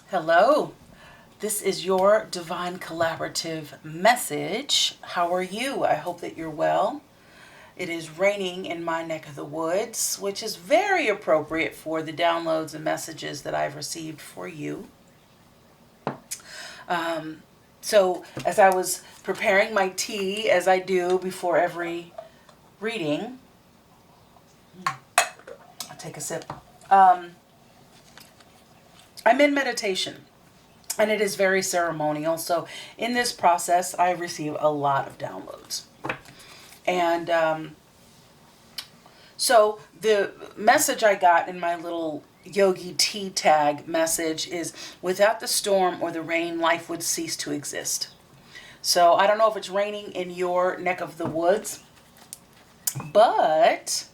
Hello, this is your Divine Collaborative message. How are you? I hope that you're well. It is raining in my neck of the woods, which is very appropriate for the downloads and messages that I've received for you. So, as I was preparing my tea, as I do before every reading, I'll take a sip. I'm in meditation. And it is very ceremonial. So in this process, I receive a lot of downloads. And so the message I got in my little yogi tea tag message is, without the storm or the rain, life would cease to exist. So I don't know if it's raining in your neck of the woods, but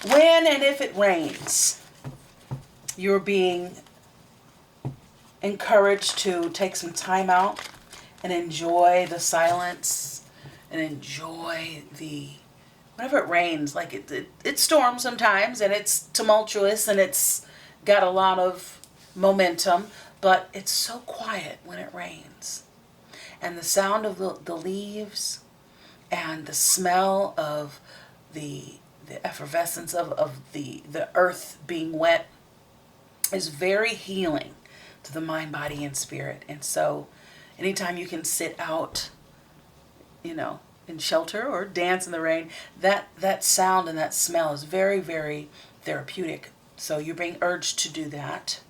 when and if it rains, you're being encouraged to take some time out and enjoy the silence and enjoy whenever it rains. Like it storms sometimes and it's tumultuous and it's got a lot of momentum, but it's so quiet when it rains. And the sound of the leaves and the smell of the effervescence of the earth being wet is very healing to the mind, body, and spirit. And so anytime you can sit out, in shelter or dance in the rain, that sound and that smell is very, very therapeutic. So you're being urged to do that.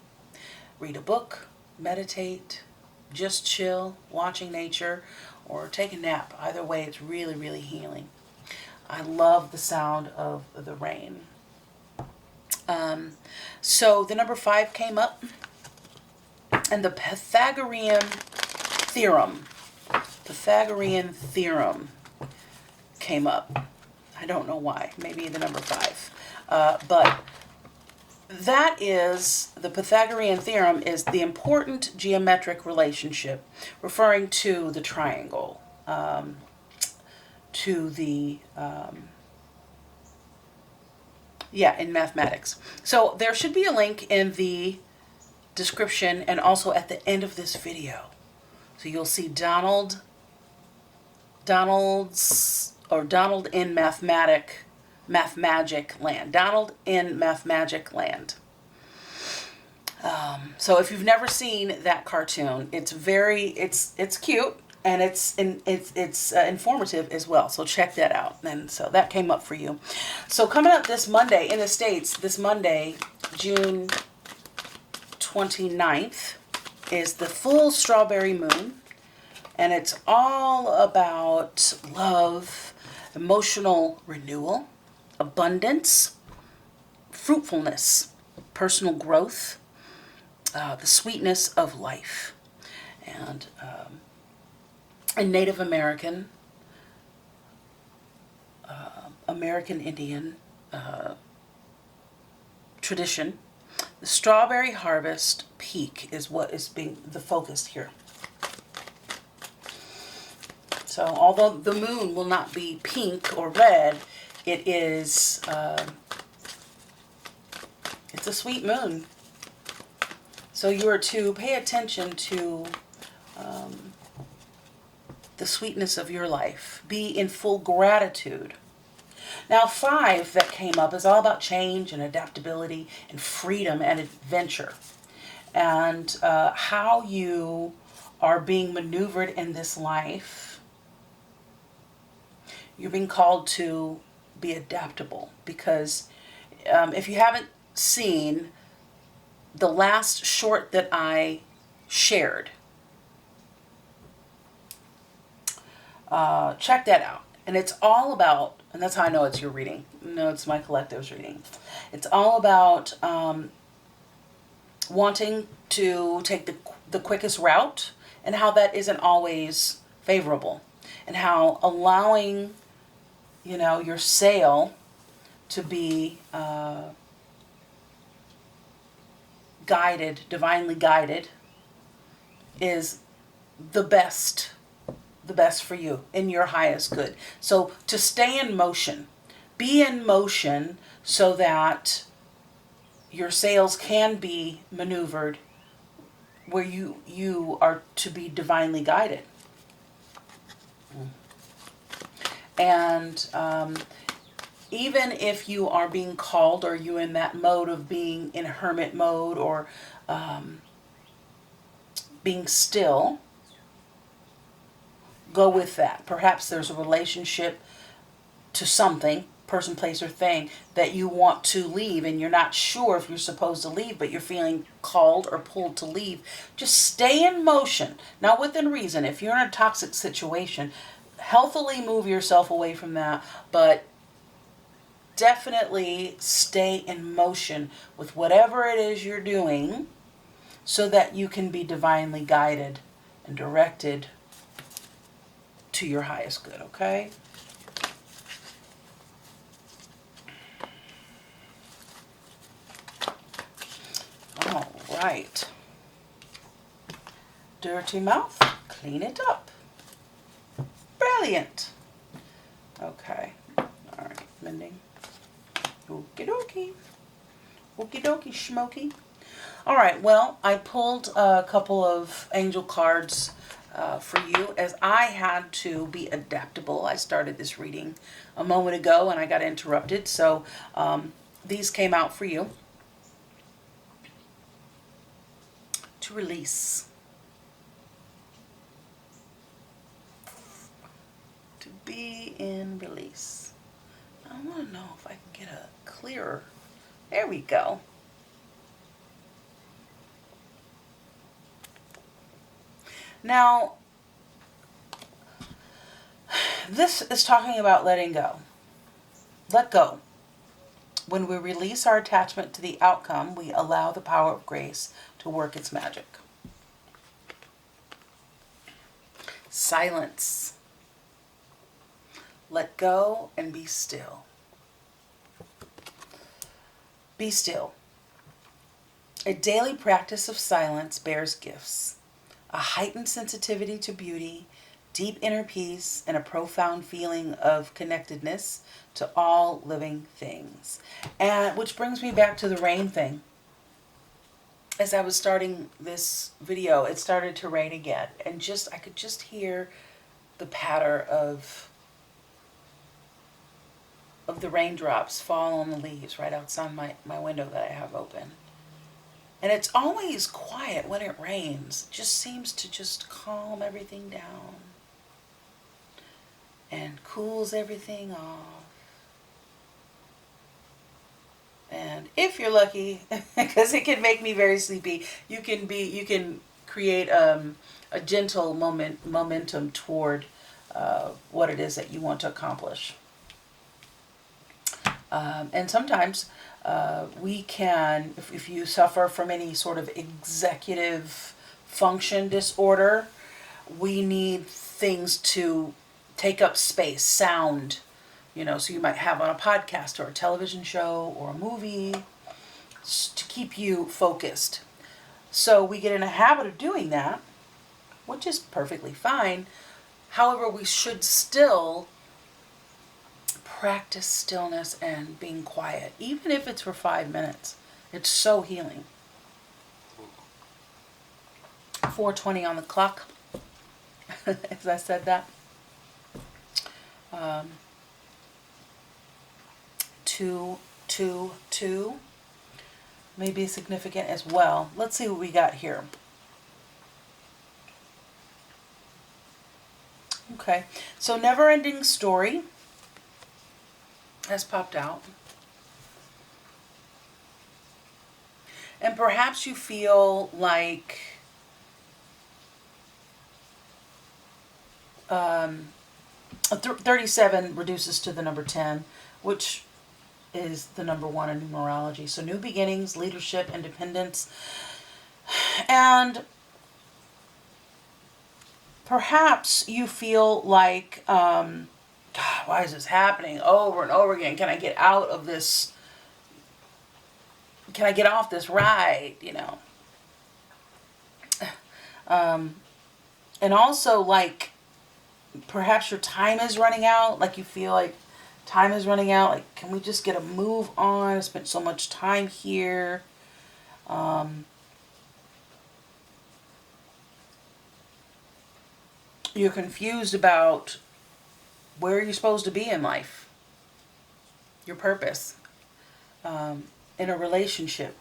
Read a book, meditate, just chill, watching nature, or take a nap. Either way, it's really, really healing. I love the sound of the rain. So the number 5 came up. And the Pathagorean Therom came up. I don't know why. Maybe the number 5. But that is, the Pythagorean theorem is the important geometric relationship referring to the triangle, in mathematics. So there should be a link in the description and also at the end of this video. So you'll see Donald in Mathmagic Land. Donald in Mathmagic Land. So if you've never seen that cartoon, it's cute and it's informative as well. So check that out. And so that came up for you. So coming up this Monday in the States, this Monday, June 29th, is the full strawberry moon, and it's all about love, emotional renewal, abundance, fruitfulness, personal growth, the sweetness of life. And in Native American, American Indian tradition, the strawberry harvest peak is what is being the focus here. So although the moon will not be pink or red, it is, it's a sweet moon. So you are to pay attention to the sweetness of your life. Be in full gratitude. Now 5 that came up is all about change and adaptability and freedom and adventure. And how you are being maneuvered in this life. You're being called to be adaptable. Because if you haven't seen the last short that I shared, check that out. And it's all about, and that's how I know it's your reading. No, it's my collective's reading. It's all about wanting to take the quickest route, and how that isn't always favorable. And how allowing, your sail to be guided, divinely guided, is the best for you in your highest good. So to stay in motion, be in motion so that your sails can be maneuvered where you are to be divinely guided. And even if you are being called, or you in that mode of being in hermit mode, or being still, go with that. Perhaps there's a relationship to something, person, place, or thing, that you want to leave, and you're not sure if you're supposed to leave, but you're feeling called or pulled to leave. Just stay in motion. Now, within reason. If you're in a toxic situation, healthily move yourself away from that, but definitely stay in motion with whatever it is you're doing, so that you can be divinely guided and directed to your highest good, okay? All right. Dirty mouth, clean it up. Brilliant. Okay. All right, mending. Okie dokie. Okie dokie, schmokey. All right, well, I pulled a couple of angel cards for you, as I had to be adaptable. I started this reading a moment ago and I got interrupted, so these came out for you. To release. To be in release. I want to know if I can get a clearer. There we go. Now, this is talking about letting go. Let go. When we release our attachment to the outcome, we allow the power of grace to work its magic. Silence. Let go and be still. Be still. A daily practice of silence bears gifts. A heightened sensitivity to beauty, deep inner peace, and a profound feeling of connectedness to all living things. And which brings me back to the rain thing. As I was starting this video, it started to rain again, and I could just hear the patter of the raindrops fall on the leaves right outside my window that I have open. And it's always quiet when it rains. It just seems to just calm everything down and cools everything off. And if you're lucky, because it can make me very sleepy, you can create a gentle momentum toward what it is that you want to accomplish. And sometimes we can, if you suffer from any sort of executive function disorder, we need things to take up space, sound, so you might have on a podcast or a television show or a movie to keep you focused. So we get in a habit of doing that, which is perfectly fine. However, we should still practice stillness and being quiet, even if it's for 5 minutes. It's so healing. 4:20 on the clock, as I said that. 222 may be significant as well. Let's see what we got here. Okay, so never-ending story has popped out. And perhaps you feel like 37 reduces to the number 10, which is the number 1 in numerology. So new beginnings, leadership, independence. And perhaps you feel like, God, why is this happening over and over again? Can I get out of this? Can I get off this ride? And also, like, perhaps your time is running out. Like, you feel like time is running out. Like, can we just get a move on? I spent so much time here. You're confused about where you're supposed to be in life, your purpose, in a relationship.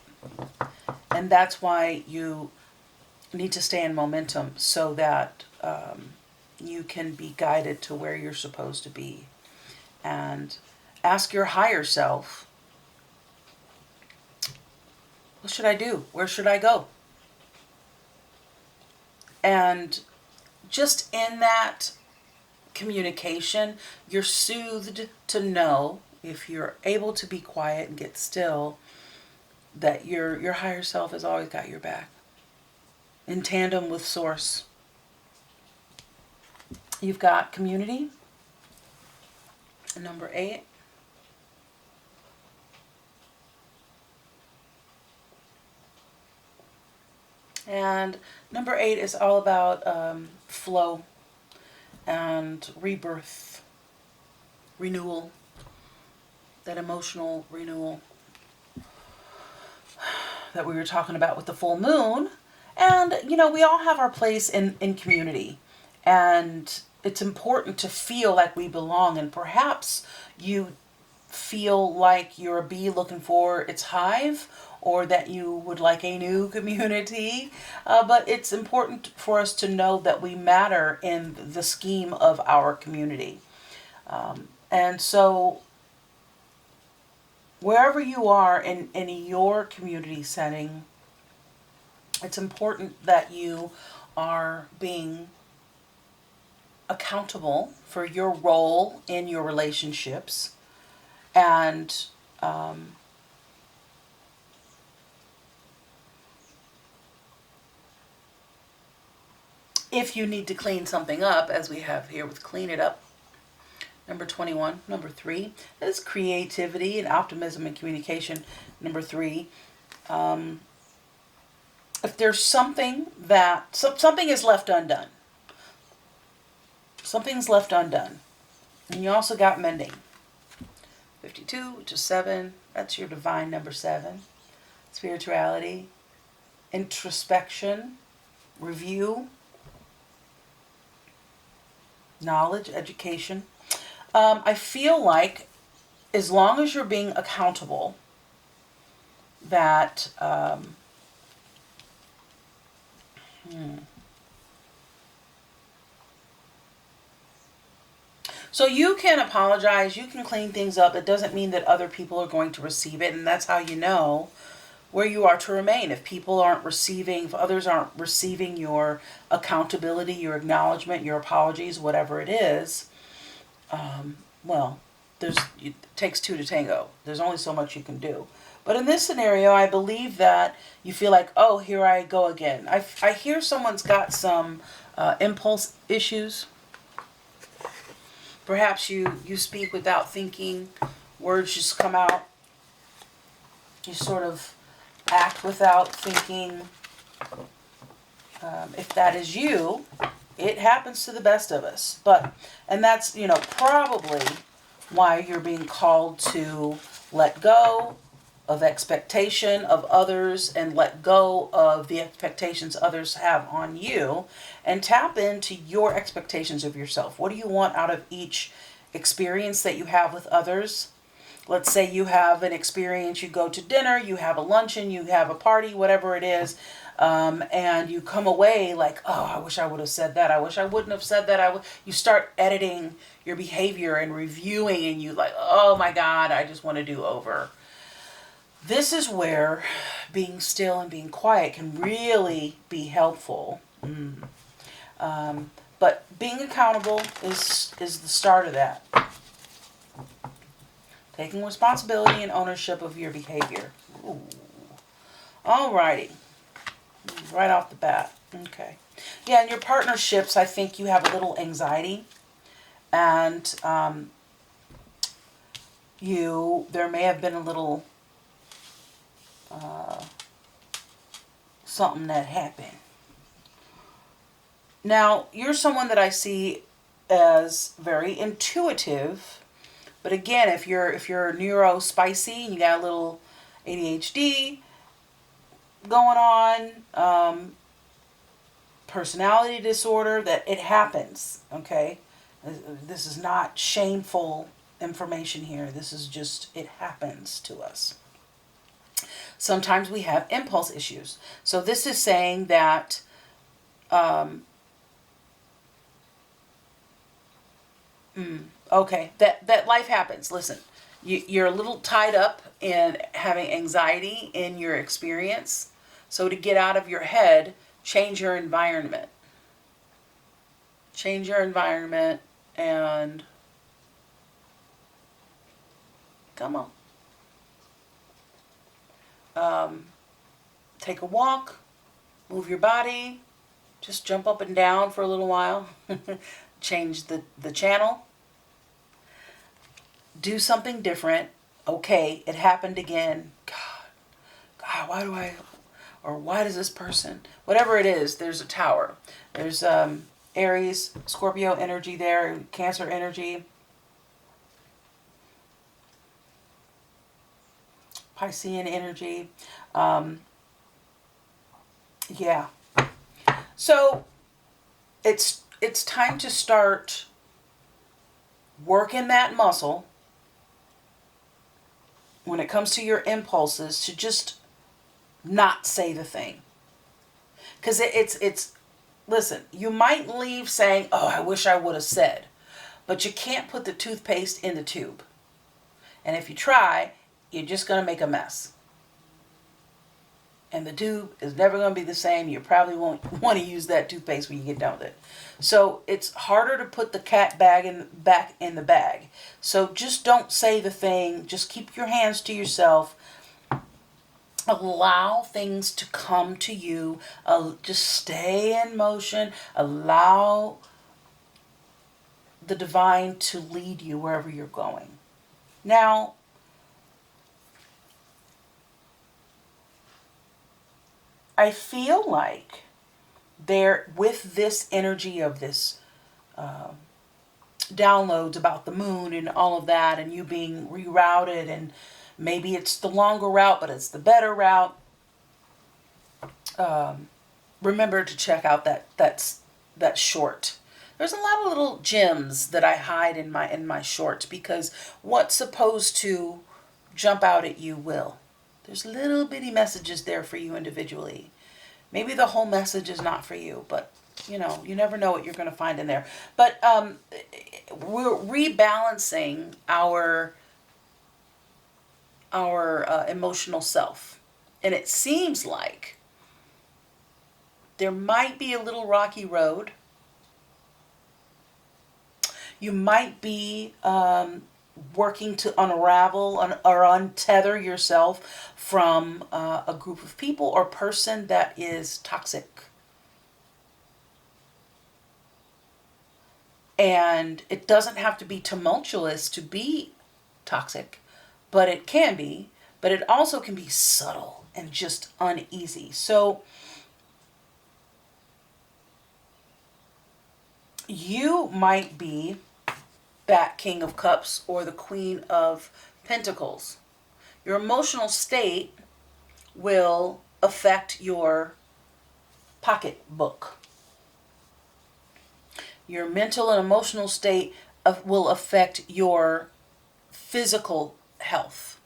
And that's why you need to stay in momentum so that you can be guided to where you're supposed to be. And ask your higher self, what should I do? Where should I go? And just in that communication, you're soothed to know, if you're able to be quiet and get still, that your higher self has always got your back, in tandem with Source. You've got community, number 8. And number 8 is all about flow and rebirth, renewal, that emotional renewal that we were talking about with the full moon. And, you know, we all have our place in community. And it's important to feel like we belong. And perhaps you feel like you're a bee looking for its hive, or that you would like a new community. But it's important for us to know that we matter in the scheme of our community. And so wherever you are in your community setting, it's important that you are being accountable for your role in your relationships. And if you need to clean something up, as we have here with Clean It Up, number 21. Number 3 is creativity and optimism and communication. Number 3, if there's something that, something is left undone. Something's left undone. And you also got mending. 52, which is 7. That's your divine number 7. Spirituality, introspection, review, knowledge, education. I feel like as long as you're being accountable, that so you can apologize, you can clean things up. It doesn't mean that other people are going to receive it, and that's how you know where you are to remain. If people aren't receiving, if others aren't receiving your accountability, your acknowledgement, your apologies, whatever it is, well, it takes 2 to tango. There's only so much you can do. But in this scenario, I believe that you feel like, oh, here I go again. I hear someone's got some impulse issues. Perhaps you speak without thinking. Words just come out. You sort of act without thinking. If that is you, it happens to the best of us. And that's, probably why you're being called to let go of expectation of others and let go of the expectations others have on you, and tap into your expectations of yourself. What do you want out of each experience that you have with others? Let's say you have an experience, you go to dinner, you have a luncheon, you have a party, whatever it is, and you come away like, oh, I wish I would have said that. I wish I wouldn't have said that. You start editing your behavior and reviewing, and you like, oh my God, I just want to do over. This is where being still and being quiet can really be helpful. But being accountable is the start of that. Taking responsibility and ownership of your behavior. Ooh. Alrighty. Right off the bat. Okay. Yeah, in your partnerships, I think you have a little anxiety. And there may have been a little something that happened. Now, you're someone that I see as very intuitive, but again, if you're Neuro-Spicy and you got a little ADHD going on, personality disorder, that it happens, okay? This is not shameful information here. This is just, it happens to us. Sometimes we have impulse issues. So this is saying that okay, that life happens. Listen, you're a little tied up in having anxiety in your experience. So to get out of your head, change your environment. Change your environment and come on. Take a walk, move your body, just jump up and down for a little while. Change the channel. Do something different. Okay, it happened again. God, why does this person, whatever it is, there's a tower. There's Aries, Scorpio energy there, Cancer energy, Piscean energy. Yeah. So it's time to start working that muscle when it comes to your impulses, to just not say the thing. Because it's listen, you might leave saying, oh, I wish I would have said, but you can't put the toothpaste in the tube. And if you try, you're just going to make a mess. And the tube is never going to be the same. You probably won't want to use that toothpaste when you get done with it. So it's harder to put the cat back in the bag. So just don't say the thing. Just keep your hands to yourself. Allow things to come to you. Just stay in motion. Allow the divine to lead you wherever you're going. Now, I feel like there, with this energy of this downloads about the moon and all of that, and you being rerouted, and maybe it's the longer route, but it's the better route. Remember to check out that short. There's a lot of little gems that I hide in my shorts, because what's supposed to jump out at you will. There's little bitty messages there for you individually. Maybe the whole message is not for you, but you never know what you're going to find in there. But we're rebalancing our emotional self. And it seems like there might be a little rocky road. You might be working to unravel or untether yourself from a group of people or person that is toxic. And it doesn't have to be tumultuous to be toxic, but it can be. But it also can be subtle and just uneasy. So you might be that King of Cups or the Queen of Pentacles. Your emotional state will affect your pocketbook. Your mental and emotional state will affect your physical health.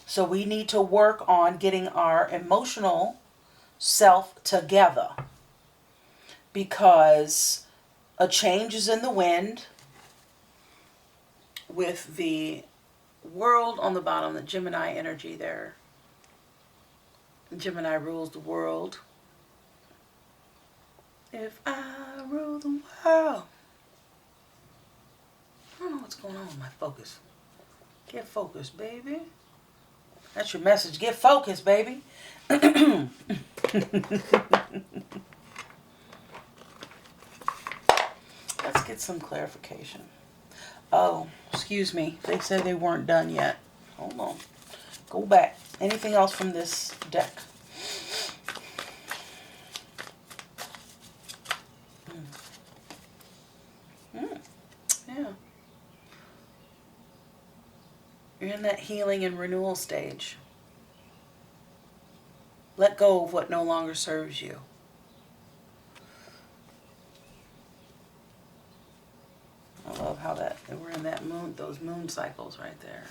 So we need to work on getting our emotional self together, because a change is in the wind with the world on the bottom, the Gemini energy there. Gemini rules the world. If I rule the world. I don't know what's going on with my focus. Get focused, baby. That's your message. Get focused, baby. Let's get some clarification. Oh, excuse me. They said they weren't done yet. Hold on. Go back. Anything else from this deck? Yeah. You're in that healing and renewal stage. Let go of what no longer serves you. with those moon cycles right there.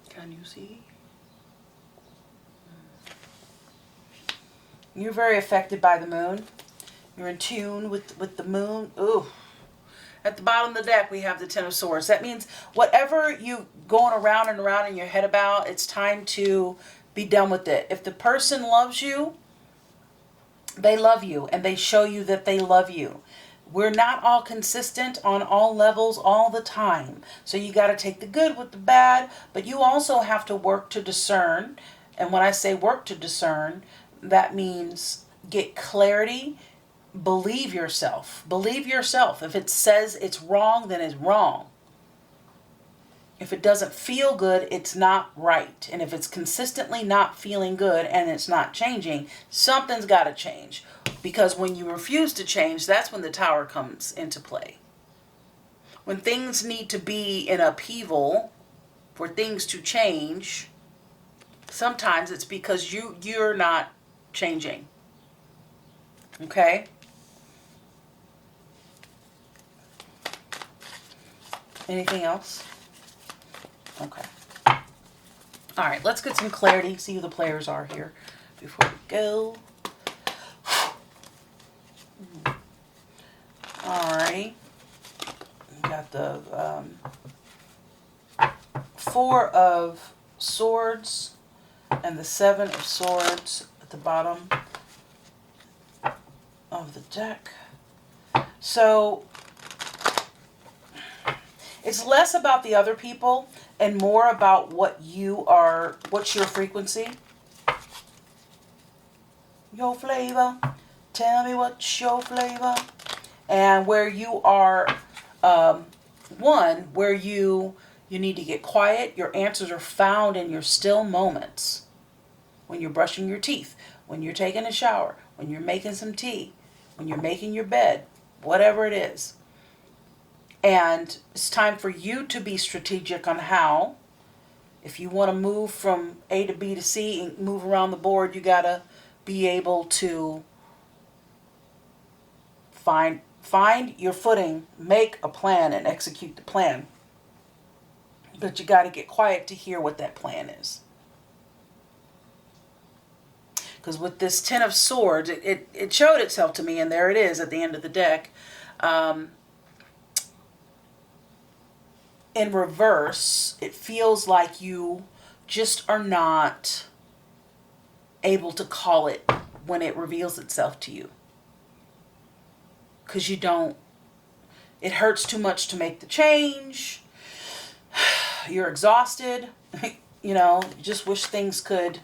Can you see? You're very affected by the moon. You're in tune with the moon. Ooh. At the bottom of the deck, we have the Ten of Swords. That means whatever you going around and around in your head about, it's time to be done with it. If the person loves you, they love you, and they show you that they love you. We're not all consistent on all levels all the time. So you got to take the good with the bad, but you also have to work to discern. And when I say work to discern, that means get clarity. Believe yourself. Believe yourself. If it says it's wrong, then it's wrong. If it doesn't feel good, it's not right. And if it's consistently not feeling good and it's not changing, something's got to change. Because when you refuse to change, that's when the Tower comes into play. When things need to be in upheaval for things to change, sometimes it's because you're not changing. Okay? Anything else? Okay. All right, let's get some clarity, see who the players are here before we go. All right. We got the Four of Swords and the Seven of Swords at the bottom of the deck. So it's less about the other people and more about what's your frequency. Your flavor. Tell me what's your flavor. And where you are, where you need to get quiet. Your answers are found in your still moments. When you're brushing your teeth, when you're taking a shower, when you're making some tea, when you're making your bed, whatever it is. And it's time for you to be strategic on how. If you want to move from A to B to C and move around the board, you got to be able to find your footing, make a plan, and execute the plan. But you got to get quiet to hear what that plan is. Because with this Ten of Swords, it showed itself to me, and there it is at the end of the deck. In reverse, it feels like you just are not able to call it when it reveals itself to you. Because it hurts too much to make the change. You're exhausted. You just wish things could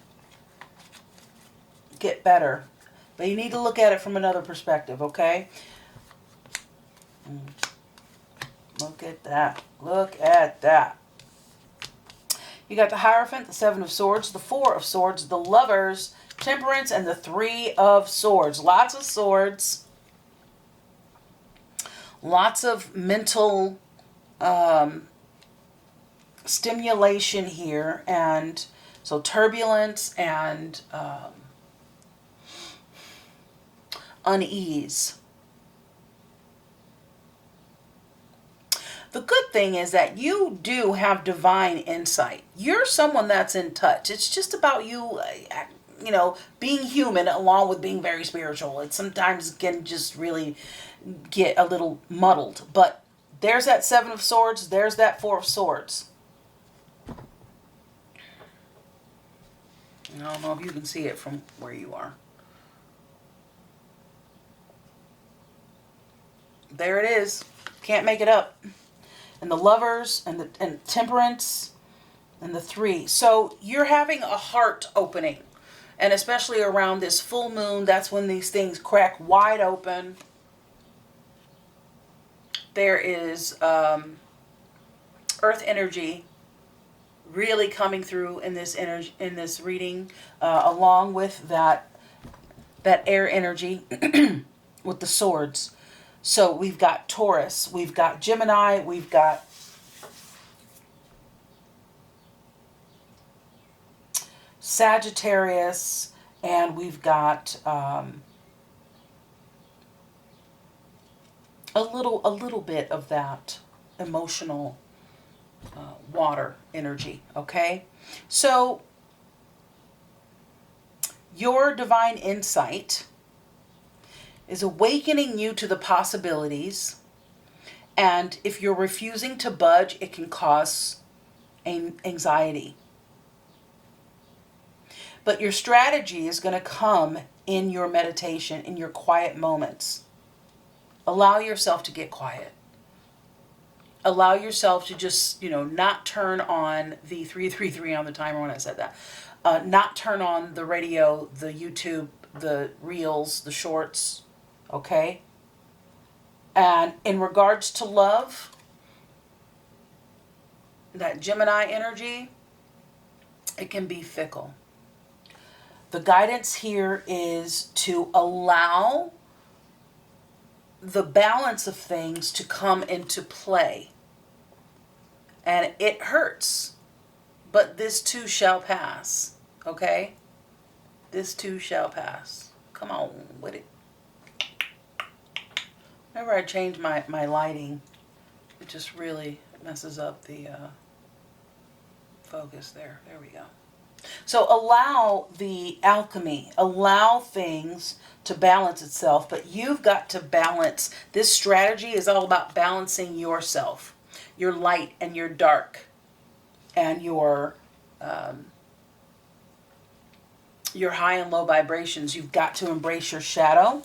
get better. But you need to look at it from another perspective, okay? Look at that. Look at that. You got the Hierophant, the Seven of Swords, the Four of Swords, the Lovers, Temperance, and the Three of Swords. Lots of swords. Lots of mental stimulation here. And so turbulence and unease. The good thing is that you do have divine insight. You're someone that's in touch. It's just about you, being human along with being very spiritual. It sometimes can just really get a little muddled. But there's that Seven of Swords. There's that Four of Swords. I don't know if you can see it from where you are. There it is. Can't make it up. And the Lovers and Temperance and the Three. So you're having a heart opening. And especially around this full moon, that's when these things crack wide open. There is earth energy really coming through in this energy, in this reading, along with that air energy with the swords. So we've got Taurus, we've got Gemini, we've got Sagittarius, and we've got a little bit of that emotional water energy, okay? So your divine insight is awakening you to the possibilities, and if you're refusing to budge, it can cause anxiety. But your strategy is going to come in your meditation, in your quiet moments. Allow yourself to get quiet. Allow yourself to just, not turn on the 333 on the timer when I said that. Not turn on the radio, the YouTube, the reels, the shorts, okay? And in regards to love, that Gemini energy, it can be fickle. The guidance here is to allow the balance of things to come into play. And it hurts, but this too shall pass, okay? This too shall pass. Come on with it. Whenever I change my lighting, it just really messes up the focus there. There we go. So allow the alchemy, allow things to balance itself, but you've got to balance. This strategy is all about balancing yourself, your light and your dark, and your high and low vibrations. You've got to embrace your shadow.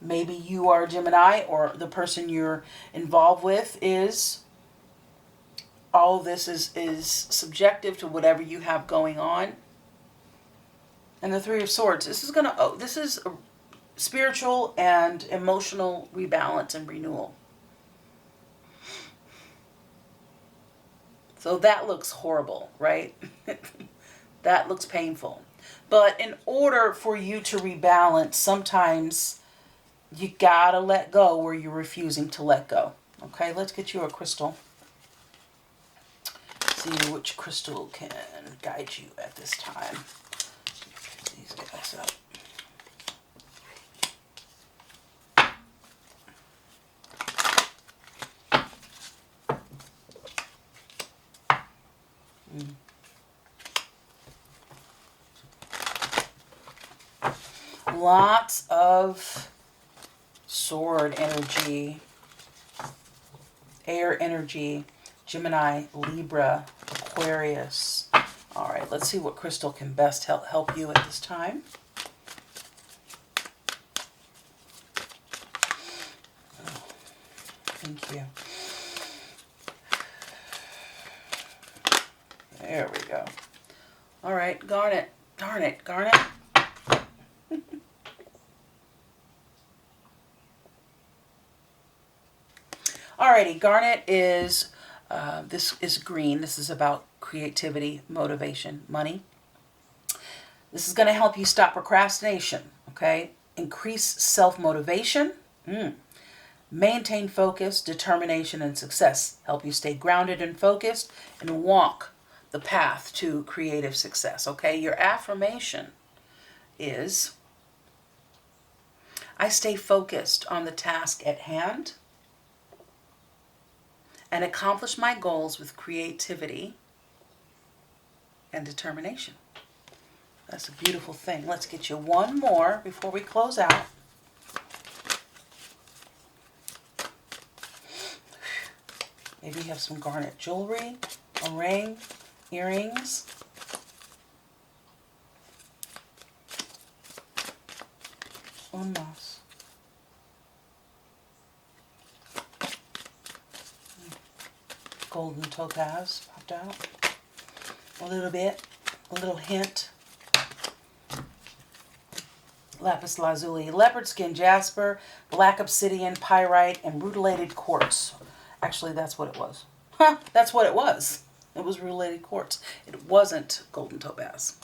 Maybe you are Gemini, or the person you're involved with is. All of this is subjective to whatever you have going on. And the Three of Swords, this is a spiritual and emotional rebalance and renewal. So that looks horrible, right? That looks painful. But in order for you to rebalance, sometimes you gotta let go where you're refusing to let go. Okay, let's get you a crystal. See which crystal can guide you at this time. Pick these guys up. Lots of sword energy, air energy, Gemini, Libra, Aquarius. All right, let's see what crystal can best help you at this time. Oh, thank you. There we go. All right, garnet. Darn it, garnet. Alrighty, garnet is, this is green. This is about creativity, motivation, money. This is going to help you stop procrastination, okay? Increase self-motivation. Maintain focus, determination, and success. Help you stay grounded and focused and walk the path to creative success, okay? Your affirmation is, I stay focused on the task at hand and accomplish my goals with creativity and determination. That's a beautiful thing. Let's get you one more before we close out. Maybe you have some garnet jewelry, a ring, earrings. Un más. Golden topaz popped out. A little bit, a little hint. Lapis lazuli, leopard skin jasper, black obsidian, pyrite, and rutilated quartz. Actually, that's what it was. That's what it was. It was rutilated quartz. It wasn't golden topaz.